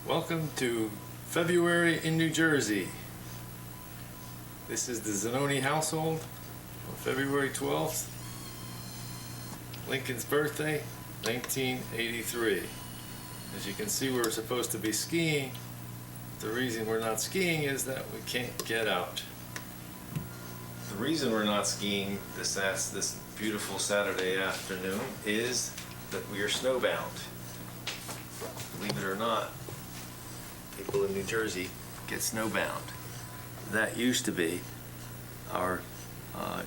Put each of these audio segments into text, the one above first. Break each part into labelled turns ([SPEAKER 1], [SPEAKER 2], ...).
[SPEAKER 1] Welcome to February in New Jersey. This is the Zanoni household on February 12th. Lincoln's birthday, 1983. As you can see, we're supposed to be skiing. The reason we're not skiing is that we can't get out. The reason we're not skiing this beautiful Saturday afternoon is that we are snowbound. Believe it or not, people in New Jersey get snowbound. That used to be our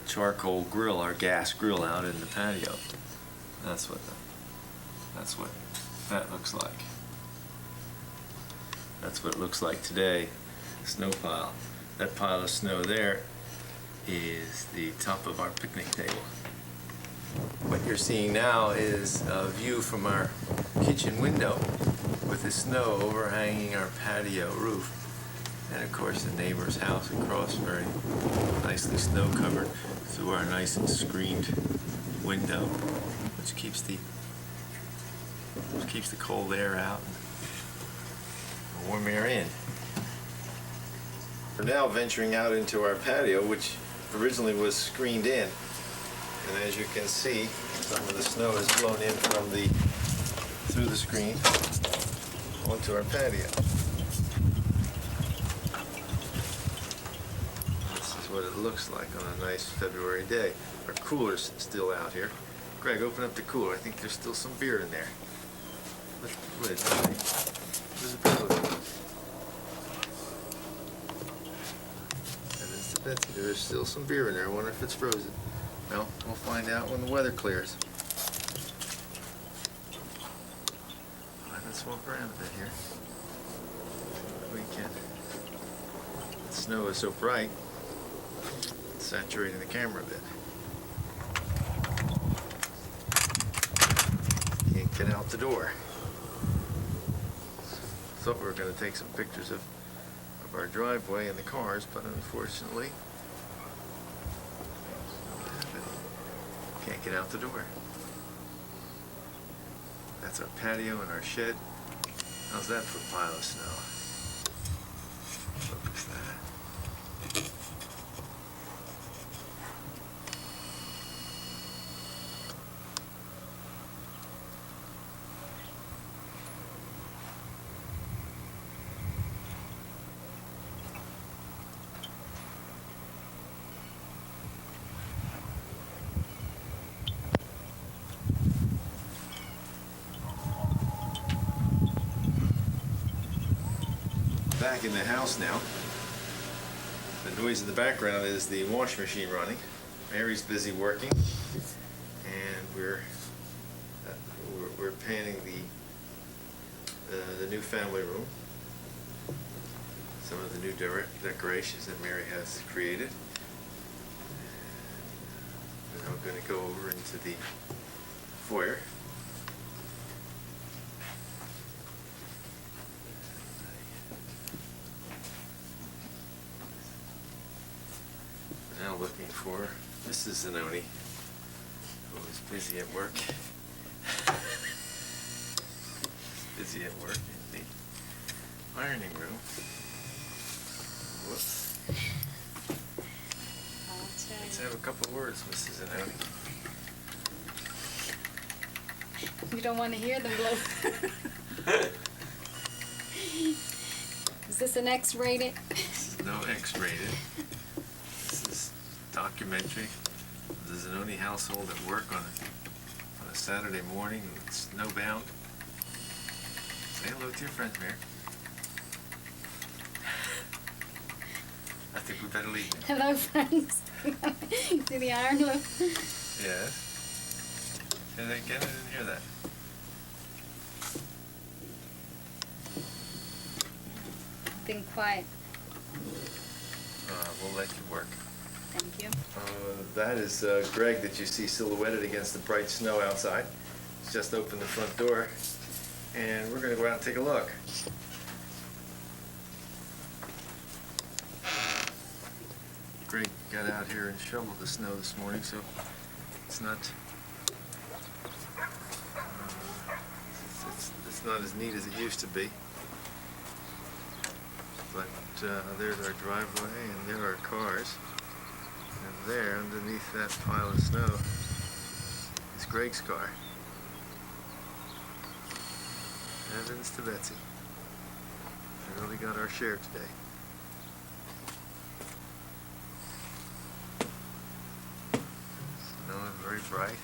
[SPEAKER 1] charcoal grill, our gas grill out in the patio. That's what that looks like. That's what it looks like today. Snow pile. That pile of snow there is the top of our picnic table. What you're seeing now is a view from our kitchen window with the snow overhanging our patio roof. And of course the neighbor's house across, very nicely snow covered through our nice and screened window, which keeps the cold air out and warm air in. We're now venturing out into our patio, which originally was screened in. And as you can see, some of the snow has blown in through the screen onto our patio. This is what it looks like on a nice February day. Our cooler's still out here. Greg, open up the cooler. I think there's still some beer in there. Lift the lid. Visibility. And it's the Betsy. There's still some beer in there. I wonder if it's frozen. Well, we'll find out when the weather clears. Let's walk around a bit here. We can. The snow is so bright, it's saturating the camera a bit. Can't get out the door. Thought we were going to take some pictures of our driveway and the cars, but unfortunately, can't get out the door. That's our patio and our shed. How's that for a pile of snow? Focus that. Back in the house now. The noise in the background is the washing machine running. Mary's busy working, and we're painting the new family room. Some of the new decorations that Mary has created. And now we're going to go over into the foyer. Now looking for Mrs. Zanoni, who is busy at work. Busy at work in the ironing room. Whoops. Let's have a couple words, Mrs. Zanoni.
[SPEAKER 2] You don't want to hear them blow. Is this an X-rated?
[SPEAKER 1] This is no X-rated. This is documentary of the Zanoni household at work on a Saturday morning, snowbound. Say hello to your friends, Mary. I think we better leave now.
[SPEAKER 2] Hello, friends. Do the iron look?
[SPEAKER 1] Yes. Say that again? I didn't hear that.
[SPEAKER 2] Been quiet.
[SPEAKER 1] We'll let you work.
[SPEAKER 2] Thank you.
[SPEAKER 1] That is Greg that you see silhouetted against the bright snow outside. He's just opened the front door, and we're going to go out and take a look. Greg got out here and shoveled the snow this morning, so it's not it's not as neat as it used to be. But there's our driveway, and there are cars. And there, underneath that pile of snow, is Greg's car. Heavens to Betsy. We really got our share today. Snow is very bright.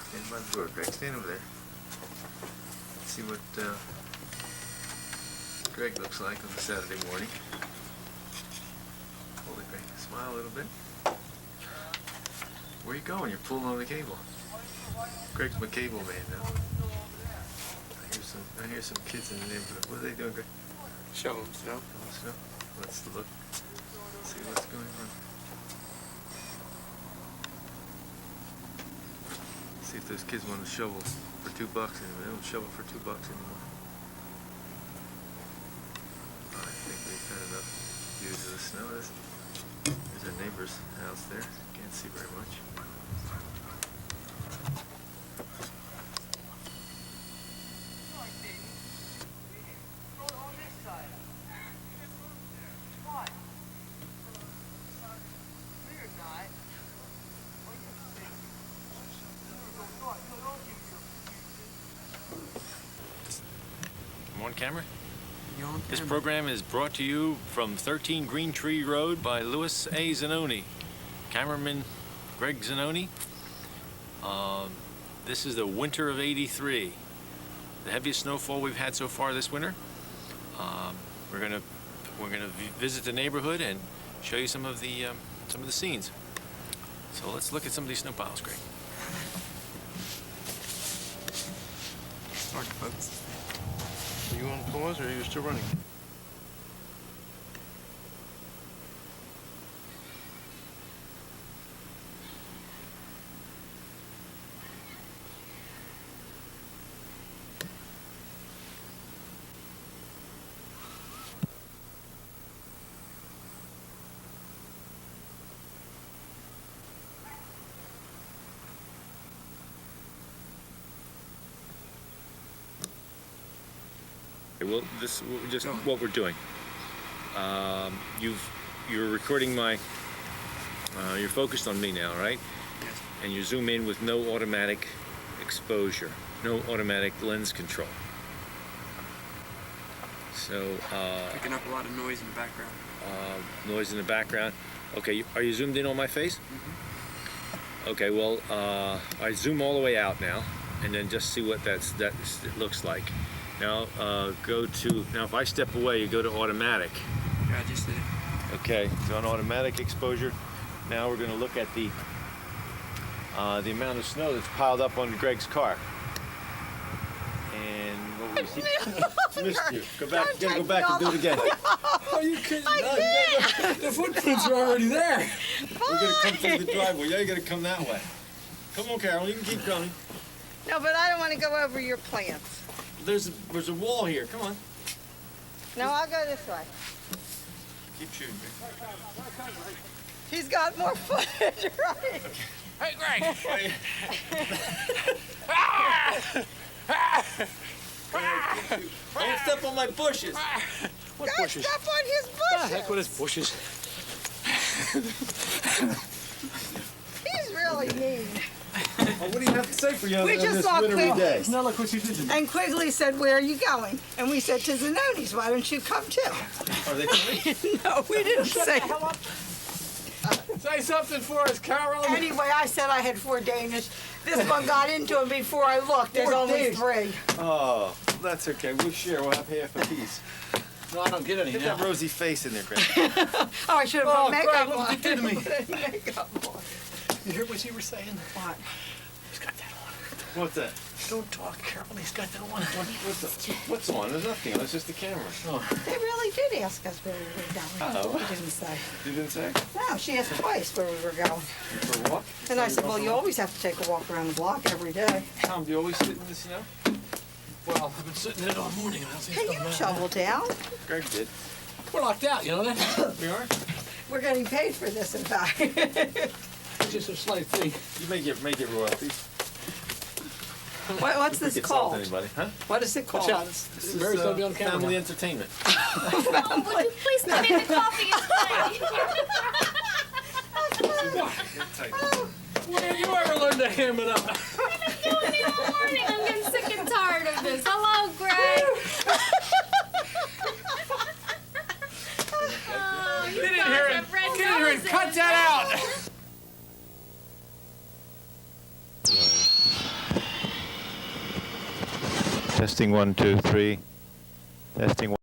[SPEAKER 1] Stand by the door, Greg. Stand over there. Let's see what Greg looks like on a Saturday morning. Hold it, Greg. Smile a little bit. Where are you going? You're pulling on the cable. Greg's my cable man now. I hear some kids in the neighborhood. What are they doing, Greg?
[SPEAKER 3] Show them snow.
[SPEAKER 1] Oh, snow. Let's look. See what's going on. See if those kids want to shovel for $2 anymore. They don't shovel for $2 anymore. I think we've had enough views of the snow. There's our neighbor's house there. Can't see very much. I'm on camera. This program is brought to you from 13 Green Tree Road by Louis A. Zanoni. Cameraman Greg Zanoni. This is the winter of '83. The heaviest snowfall we've had so far this winter. We're gonna visit the neighborhood and show you some of the scenes. So let's look at some of these snow piles, Greg.
[SPEAKER 3] Hard to focus.
[SPEAKER 1] Are you on pause or are you still running? Well, this is just what we're doing. You're recording my. You're focused on me now, right?
[SPEAKER 3] Yes.
[SPEAKER 1] And you zoom in with no automatic exposure, no automatic lens control. So.
[SPEAKER 3] Picking up a lot of noise in the background.
[SPEAKER 1] Noise in the background. Okay, are you zoomed in on my face?
[SPEAKER 3] Mm-hmm.
[SPEAKER 1] Okay. Well, I zoom all the way out now, and then just see what it looks like. Now, now if I step away, you go to automatic.
[SPEAKER 3] Yeah, I just did.
[SPEAKER 1] Okay, so on automatic exposure, now we're going to look at the amount of snow that's piled up on Greg's car. And what we see, missed you. Go back, you gotta go back and do it again.
[SPEAKER 4] Are you kidding? No, the footprints are already there.
[SPEAKER 1] We're going to come through the driveway. Yeah, you got to come that way. Come on, Carol, you can keep going.
[SPEAKER 2] No, but I don't want to go over your plants.
[SPEAKER 1] There's a wall here. Come on.
[SPEAKER 2] No, I'll go this way.
[SPEAKER 1] Keep shooting.
[SPEAKER 2] He's got more footage, right?
[SPEAKER 3] Hey, Greg!
[SPEAKER 1] Don't step on my bushes.
[SPEAKER 3] What
[SPEAKER 2] Don't
[SPEAKER 3] bushes?
[SPEAKER 2] step on his bushes.
[SPEAKER 3] Heck with his bushes.
[SPEAKER 2] He's really mean.
[SPEAKER 1] Well, what do you have to say for you on
[SPEAKER 2] We just
[SPEAKER 1] this
[SPEAKER 2] saw
[SPEAKER 1] wintry
[SPEAKER 2] Quigley.
[SPEAKER 1] day?
[SPEAKER 4] Now look what you did.
[SPEAKER 2] And Quigley said, "Where are you going?" And we said, "To Zanoni's. Why don't you come too?"
[SPEAKER 1] Are they coming?
[SPEAKER 2] No, we didn't say.
[SPEAKER 4] Say something for us, Carol.
[SPEAKER 2] Anyway, I said I had 4 Danish. This one got into him before I looked. There's
[SPEAKER 4] 4
[SPEAKER 2] only
[SPEAKER 4] Danish.
[SPEAKER 2] 3.
[SPEAKER 1] Oh, that's okay. We'll share. We'll have half a piece.
[SPEAKER 4] No, I don't get any
[SPEAKER 1] Get
[SPEAKER 4] now.
[SPEAKER 1] that rosy face in there, Greg.
[SPEAKER 2] Oh, I should have
[SPEAKER 4] Oh,
[SPEAKER 2] put makeup
[SPEAKER 4] Greg, look
[SPEAKER 2] on.
[SPEAKER 4] what you did to me.
[SPEAKER 2] Makeup on.
[SPEAKER 4] You hear what you were saying?
[SPEAKER 2] What?
[SPEAKER 4] He's got that on.
[SPEAKER 1] What's that?
[SPEAKER 4] Don't talk, Carol. He's got that on.
[SPEAKER 1] What's on? There's nothing on. It's just the camera. Oh.
[SPEAKER 2] They really did ask us where we were going.
[SPEAKER 1] Uh-oh.
[SPEAKER 2] We didn't say.
[SPEAKER 1] You didn't say?
[SPEAKER 2] No, she asked twice where we were going.
[SPEAKER 1] For a walk?
[SPEAKER 2] And I said, well, you always have to take a walk around the block every day.
[SPEAKER 1] Tom, do you always sit in the snow?
[SPEAKER 4] Well, I've been sitting in it all morning. I don't think
[SPEAKER 2] Can
[SPEAKER 4] it's
[SPEAKER 2] you
[SPEAKER 4] gonna
[SPEAKER 2] shovel down?
[SPEAKER 1] Greg did.
[SPEAKER 4] We're locked out, you know that?
[SPEAKER 1] We are?
[SPEAKER 2] We're getting paid for this, in fact.
[SPEAKER 4] It's just a slight fee.
[SPEAKER 1] You may get royalties.
[SPEAKER 2] What's this
[SPEAKER 1] Consult
[SPEAKER 2] called?
[SPEAKER 1] anybody, huh?
[SPEAKER 2] What is it
[SPEAKER 4] Watch
[SPEAKER 2] called?
[SPEAKER 4] out.
[SPEAKER 1] This
[SPEAKER 4] Mary's
[SPEAKER 1] is
[SPEAKER 4] gonna be on camera
[SPEAKER 1] family
[SPEAKER 4] now.
[SPEAKER 1] entertainment.
[SPEAKER 5] Oh, would you please tell me the coffee is ready?
[SPEAKER 4] When you ever learn to ham it up?
[SPEAKER 5] I've been doing it all morning. I'm getting sick and tired of this. Hello, Greg. Oh, you
[SPEAKER 3] Get in
[SPEAKER 5] guys
[SPEAKER 3] here
[SPEAKER 5] have
[SPEAKER 3] and
[SPEAKER 5] red
[SPEAKER 3] get in here and
[SPEAKER 5] noses.
[SPEAKER 3] cut that out.
[SPEAKER 6] Testing 1, 2, 3. Testing